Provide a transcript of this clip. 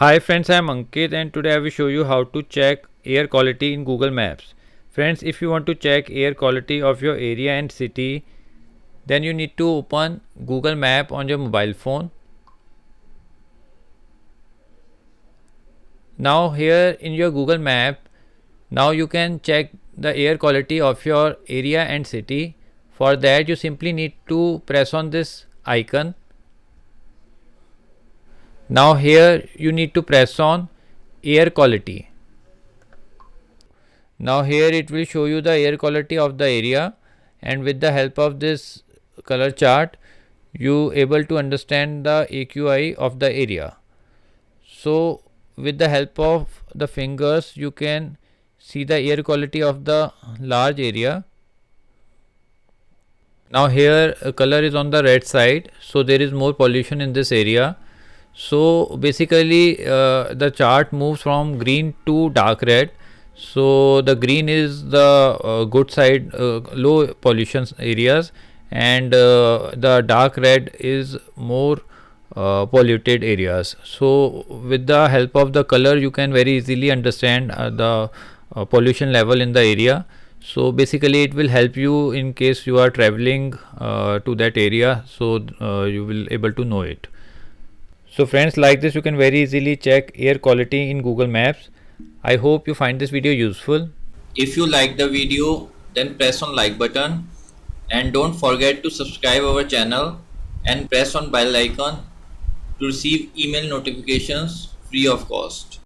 Hi friends, I am Ankit and today I will show you how to check air quality in Google Maps. Friends, if you want to check air quality of your area and city, then you need to open Google Map on your mobile phone. Now here in your Google Map, now you can check the air quality of your area and city. For that you simply need to press on this icon. Now here you need to press on air quality. Now here it will show you the air quality of the area, and with the help of this color chart you able to understand the AQI of the area. So with the help of the fingers you can see the air quality of the large area. Now here color is on the red side, so there is more pollution in this area. So basically the chart moves from green to dark red. So the green is the good side, low pollution areas, and the dark red is more polluted areas. So with the help of the color you can very easily understand the pollution level in the area. So basically it will help you in case you are traveling to that area, so you will able to know it. So friends, like this you can very easily check air quality in Google Maps. I hope you find this video useful. If you like the video, then press on like button and don't forget to subscribe our channel and press on bell icon to receive email notifications free of cost.